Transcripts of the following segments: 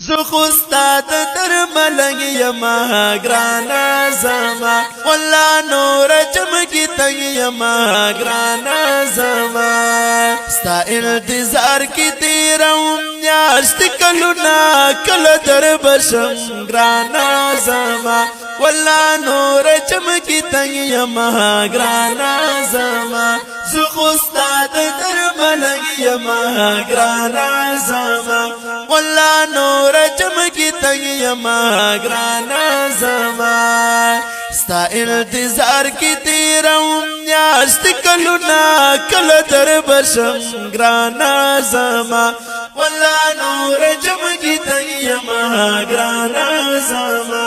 زخستا در ملنگ یما گرانا زما والله نور چمکی تنگ یما گرانا زما ستا انتظار کی تیرم میاشت کلونا کل در بشم گرانا زما والله نور چمکی تنگ یما گرانا زما زخستا در ملنگ یما گرانا زما والله نور چمکی تنگ یما گرانا زما ستا انتظار کی تیرم میاشت کلونا کل در بشم گرانا زما والله نور چمکی تنگ یما گرانا زما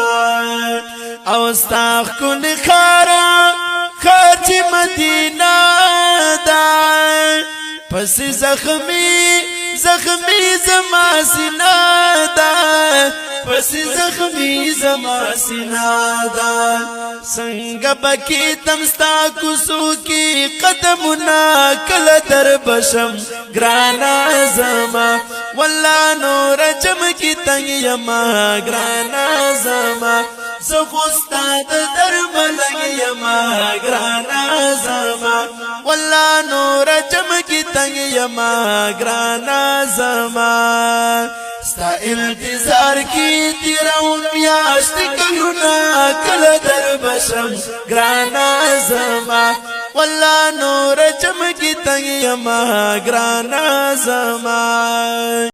او ستا کل خارا خاچی مدینہ دا پس زخمی زما سینہ دا پس زخمی زما سینہ دا سنگ بکی تمستا کسو کی قدمنا کل در بشم گرانا زما والله نور چمکی تنگ یما گرانا زما زخستا در ملنگ یما گرانا زما والله نور چمکی تنگ یما گرانا زما ستا انتظار کی تیرون میاشت کلونا کل در بشم گرانا زما والله نور چمکی تنگ یما گرانا زما